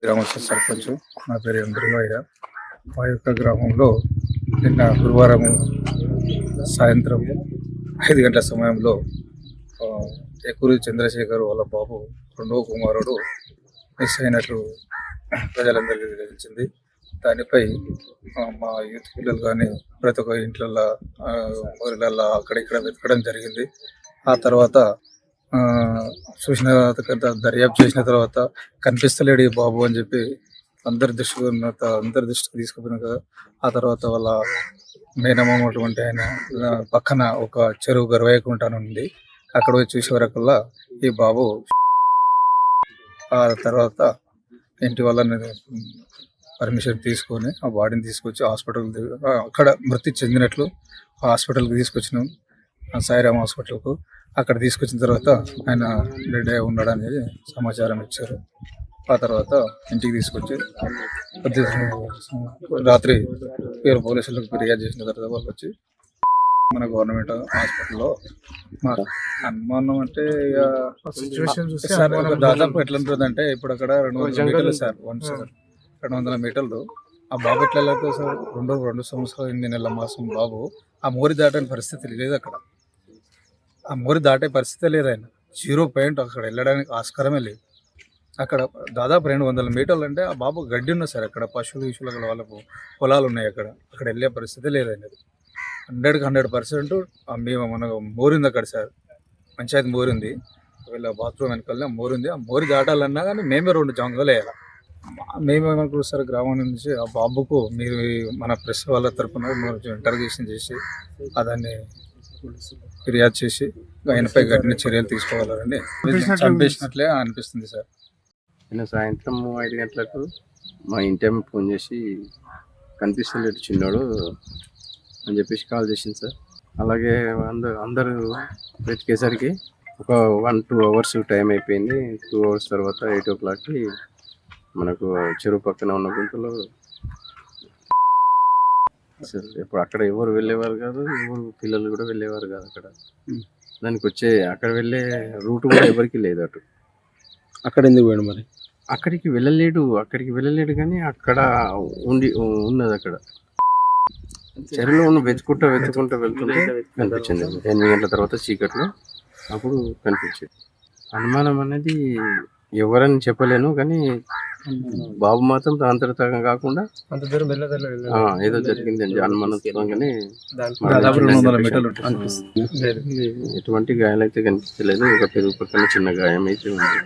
గ్రామస్థ సర్పంచ్. నా పేరు ఎం దుర్గయ్య. మా యొక్క గ్రామంలో నిన్న గురువారం సాయంత్రం 5 గంటల సమయంలో ఏకూరి చంద్రశేఖర్ వాళ్ళ బాబు రెండవ కుమారుడు మిస్ అయినట్లు ప్రజలందరికీ తెలిసింది. దానిపై మా యూత్ పిల్లలు కానీ ప్రతి ఒక్క ఇంట్లల్లో ఊరిలల్లో అక్కడిక్కడ వెతకడం జరిగింది. ఆ తర్వాత చూసిన తర్వాత దర్యాప్తు చేసిన తర్వాత కనిపిస్తలేడు ఈ బాబు అని చెప్పి అందరి దృష్టికి తీసుకుపోయినా కదా. ఆ తర్వాత వాళ్ళ మేనమామటువంటి ఆయన పక్కన ఒక చెరువు గర్వయ్యకుంటాను ఉంది, అక్కడ పోయి చూసే వరకల్లా ఈ బాబు. ఆ తర్వాత ఇంటి వాళ్ళని పర్మిషన్ తీసుకొని ఆ బాడీని తీసుకొచ్చి అక్కడ మృతి చెందినట్లు హాస్పిటల్కి తీసుకొచ్చినాం, సాయిరామ్ హాస్పిటల్కు. అక్కడ తీసుకొచ్చిన తర్వాత ఆయన డెడ్ అయి ఉన్నాడు అనేది సమాచారం ఇచ్చారు. ఆ తర్వాత ఇంటికి తీసుకొచ్చి రాత్రి పోలీసులకు ఫిర్యాదు చేసిన తర్వాత వాళ్ళు వచ్చి మన గవర్నమెంట్ హాస్పిటల్లో మా అనుమానం అంటే దాదాపు ఎట్లా ఉంటుందంటే ఇప్పుడు అక్కడ 200 మీటర్లు సార్, 200 మీటర్లు. ఆ బాబు ఎట్లా వెళ్తారు సార్? 2 సంవత్సరాలు 8 నెలల మాసం బాబు. ఆ మోరి దాటని పరిస్థితి లేదు అక్కడ. ఆ మోరి దాటే పరిస్థితి లేదు. ఆయన 0 పాయింట్. అక్కడ వెళ్ళడానికి ఆస్కారమే లేదు. అక్కడ దాదాపు 200 మీటర్లు అంటే ఆ బాబు గడ్డి ఉన్నది సార్. అక్కడ పశువులు వాళ్ళకు పొలాలు ఉన్నాయి. అక్కడ వెళ్ళే పరిస్థితి లేదు అనేది 100% మేము మన మోరింది అక్కడ సార్. పంచాయతీ మోరింది, వీళ్ళ బాత్రూమ్ వెనకాలనే మోరింది. ఆ మోరి దాటాలన్నా కానీ మేమే 2 జంగలు వేయాలి. మేమేమనుకుంటాం సార్, గ్రామం నుంచి ఆ బాబుకు మీరు మన ప్రెస్ వాళ్ళ తరఫున ఇంటర్వ్యూషన్ చేసి దాన్ని ఫిర్యాదు చేసి ఆయనపై కఠిన చర్యలు తీసుకోవాలని చంపేసినట్లే అనిపిస్తుంది సార్. నిన్న సాయంత్రం 5 గంటలకు మా ఇంటి ఫోన్ చేసి కనిపిస్తలేడు చిన్నోడు అని చెప్పేసి కాల్ చేసింది సార్. అలాగే అందరూ వెతికేసరికి ఒక 1-2 అవర్స్ టైం అయిపోయింది. 2 అవర్స్ తర్వాత 8 o'clockకి మనకు చెరువు పక్కన ఉన్న గుంటలో సార్. ఇప్పుడు అక్కడ ఎవరు వెళ్ళేవారు కాదు, ఎవరు పిల్లలు కూడా వెళ్ళేవారు కాదు. అక్కడ అక్కడ వెళ్ళే రూట్ కూడా ఎవరికి లేదు. అక్కడ ఎందుకు పోయాడు మరి? అక్కడికి వెళ్ళలేడు కానీ అక్కడ ఉన్నది. అక్కడ చెరువులో ఉన్న వెతుకుంటా వెళ్తుంటే కనిపించింది. 8 గంటల తర్వాత చీకట్లో అప్పుడు కనిపించింది. అనుమానం అనేది ఎవరని చెప్పలేను కానీ బాబు మాత్రం అంతర్గతంగా కాకుండా ఏదో జరిగింది అనుమానంగానే. ఎటువంటి గాయాలు అయితే కనిపించలేదు. ఒక పెరుగు పక్కన చిన్న గాయం అయితే ఉంది.